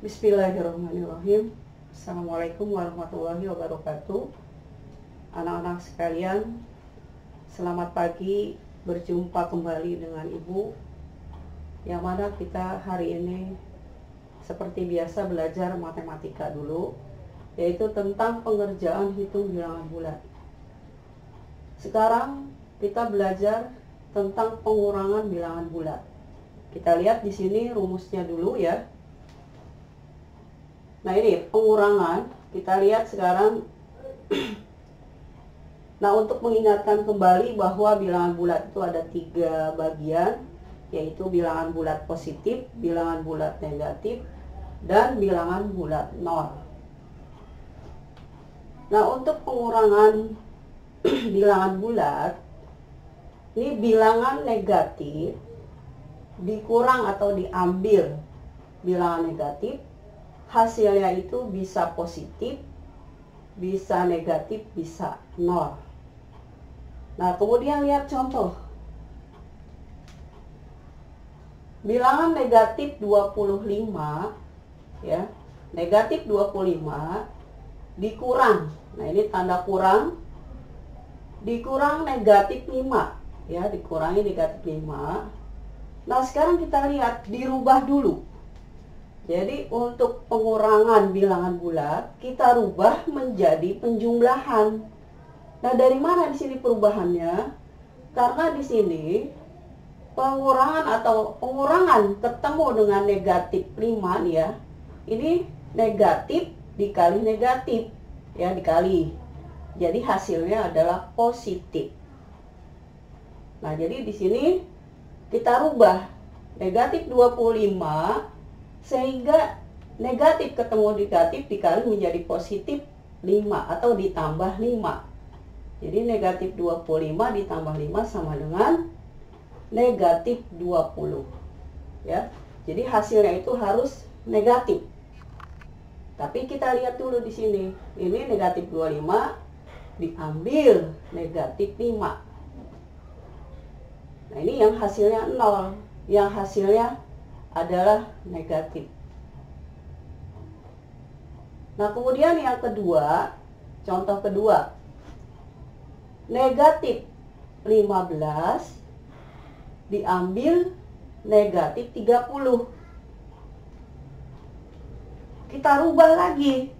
Bismillahirrahmanirrahim. Assalamualaikum warahmatullahi wabarakatuh. Anak-anak sekalian, selamat pagi. Berjumpa kembali dengan Ibu, yang mana kita hari ini seperti biasa belajar matematika dulu, yaitu tentang pengerjaan hitung bilangan bulat. Sekarang kita belajar tentang pengurangan bilangan bulat. Kita lihat di sini rumusnya dulu ya. Nah, ini pengurangan, kita lihat sekarang. Nah, untuk mengingatkan kembali bahwa bilangan bulat itu ada 3 bagian, yaitu bilangan bulat positif, bilangan bulat negatif, dan bilangan bulat nol. Nah, untuk pengurangan bilangan bulat, ini bilangan negatif dikurang atau diambil bilangan negatif, hasilnya itu bisa positif, bisa negatif, bisa nol. Nah, kemudian lihat contoh. Bilangan negatif 25 ya. Negatif 25 dikurang. Nah, ini tanda kurang. Dikurang negatif 5 ya, dikurangi negatif 5. Nah, sekarang kita lihat dirubah dulu. Jadi untuk pengurangan bilangan bulat kita rubah menjadi penjumlahan. Nah, dari mana di sini perubahannya? Karena di sini pengurangan ketemu dengan negatif 5 nih ya. Ini negatif dikali negatif ya, dikali. Jadi hasilnya adalah positif. Nah, jadi di sini kita rubah negatif 25 sehingga negatif ketemu negatif dikali menjadi positif 5 atau ditambah 5. Jadi negatif 25 ditambah 5 sama dengan negatif 20 ya. Jadi hasilnya itu harus negatif. Tapi kita lihat dulu di sini. Ini negatif 25 diambil negatif 5. Nah, ini yang hasilnya 0, yang hasilnya adalah negatif. Nah, kemudian yang kedua, contoh kedua, negatif 15 diambil negatif 30. Kita rubah lagi.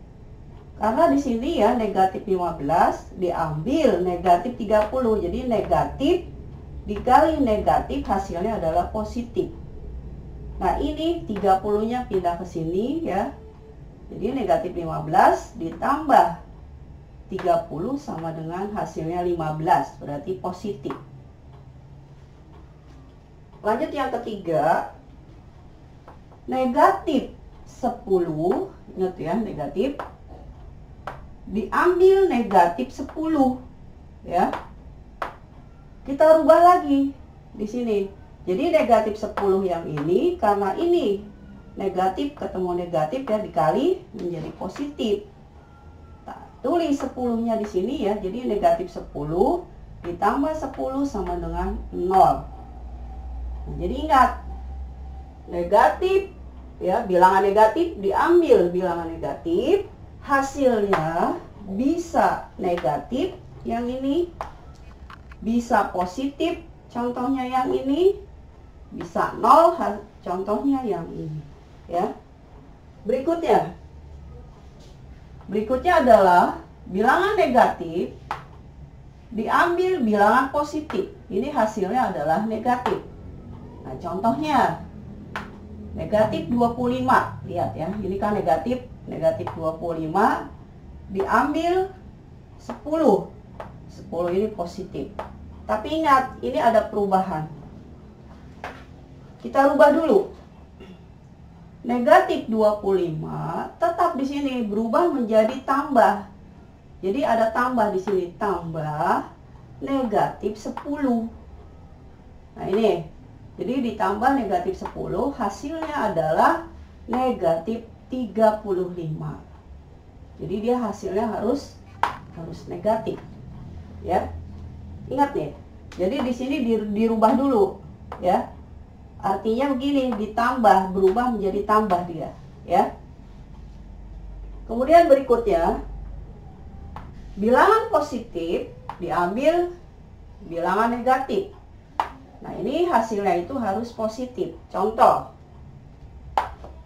Karena di sini ya negatif 15 diambil negatif 30. Jadi negatif dikali negatif hasilnya adalah positif. Nah, ini 30-nya pindah ke sini ya. Jadi negatif 15 ditambah 30 sama dengan hasilnya 15, berarti positif. Lanjut yang ketiga, negatif 10, ingat ya, negatif diambil negatif 10 ya. Kita rubah lagi di sini. Jadi negatif 10 yang ini, karena ini negatif ketemu negatif ya, dikali menjadi positif. Nah, tulis 10-nya di sini ya. Jadi negatif 10 ditambah 10 sama dengan 0. Nah, jadi ingat, negatif ya, bilangan negatif diambil bilangan negatif, hasilnya bisa negatif yang ini, bisa positif contohnya yang ini, bisa 0 contohnya yang ini ya. Berikutnya adalah bilangan negatif diambil bilangan positif. Ini hasilnya adalah negatif. Nah, contohnya negatif 25. Lihat ya, ini kan negatif 25 diambil 10. 10 ini positif. Tapi ingat, ini ada perubahan. Kita rubah dulu. Negatif 25 tetap di sini berubah menjadi tambah. Jadi ada tambah di sini, tambah negatif 10. Nah, ini. Jadi ditambah negatif 10, hasilnya adalah negatif 35. Jadi dia hasilnya harus negatif. Ya. Ingat nih. Jadi di sini dirubah dulu, ya. Artinya begini, ditambah, berubah menjadi tambah dia, ya. Kemudian berikutnya, bilangan positif diambil bilangan negatif. Nah, ini hasilnya itu harus positif. Contoh.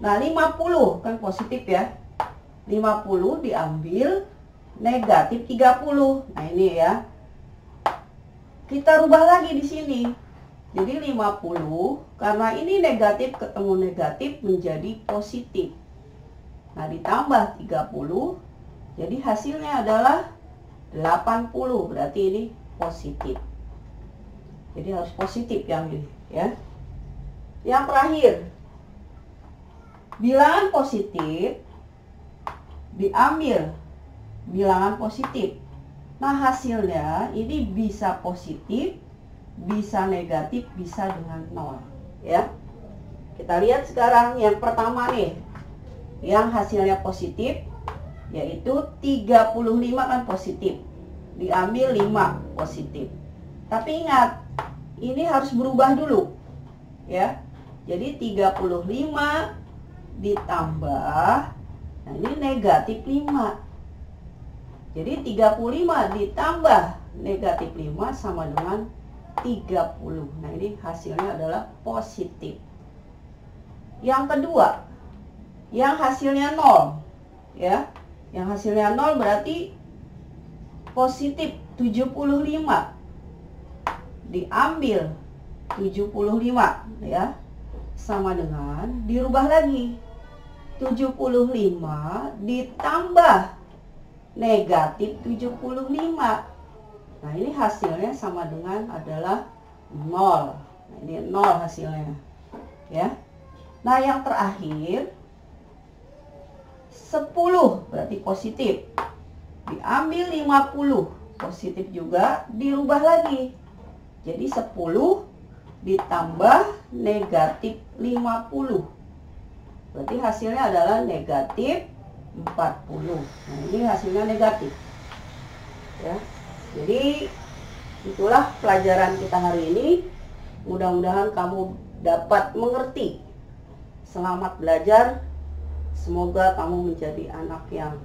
Nah, 50 kan positif ya. 50 diambil negatif 30. Nah, ini ya. Kita rubah lagi di sini. Jadi 50 karena ini negatif ketemu negatif menjadi positif. Nah, ditambah 30. Jadi hasilnya adalah 80. Berarti ini positif. Jadi harus positif yang ini ya. Yang terakhir, bilangan positif diambil bilangan positif. Nah, hasilnya ini bisa positif, bisa negatif, bisa dengan 0 ya. Kita lihat sekarang yang pertama nih, yang hasilnya positif, yaitu 35 kan positif, diambil 5 positif. Tapi ingat, ini harus berubah dulu ya. Jadi 35 ditambah, nah ini negatif 5. Jadi 35 ditambah negatif 5 sama dengan 30. Nah, ini hasilnya adalah positif. Yang kedua, yang hasilnya 0 ya. Yang hasilnya 0 berarti positif 75 diambil 75 ya, sama dengan dirubah lagi 75 ditambah negatif 75. Nah, ini hasilnya sama dengan adalah 0. Nah, ini 0 hasilnya ya. Nah, yang terakhir 10 berarti positif, diambil 50 positif juga, dirubah lagi jadi 10 ditambah negatif 50. Berarti hasilnya adalah negatif 40. Nah, ini hasilnya negatif ya. Jadi itulah pelajaran kita hari ini. Mudah-mudahan kamu dapat mengerti. Selamat belajar. Semoga kamu menjadi anak yang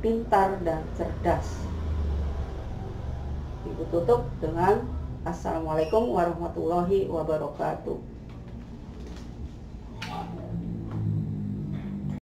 pintar dan cerdas. Ibu tutup dengan Assalamualaikum warahmatullahi wabarakatuh.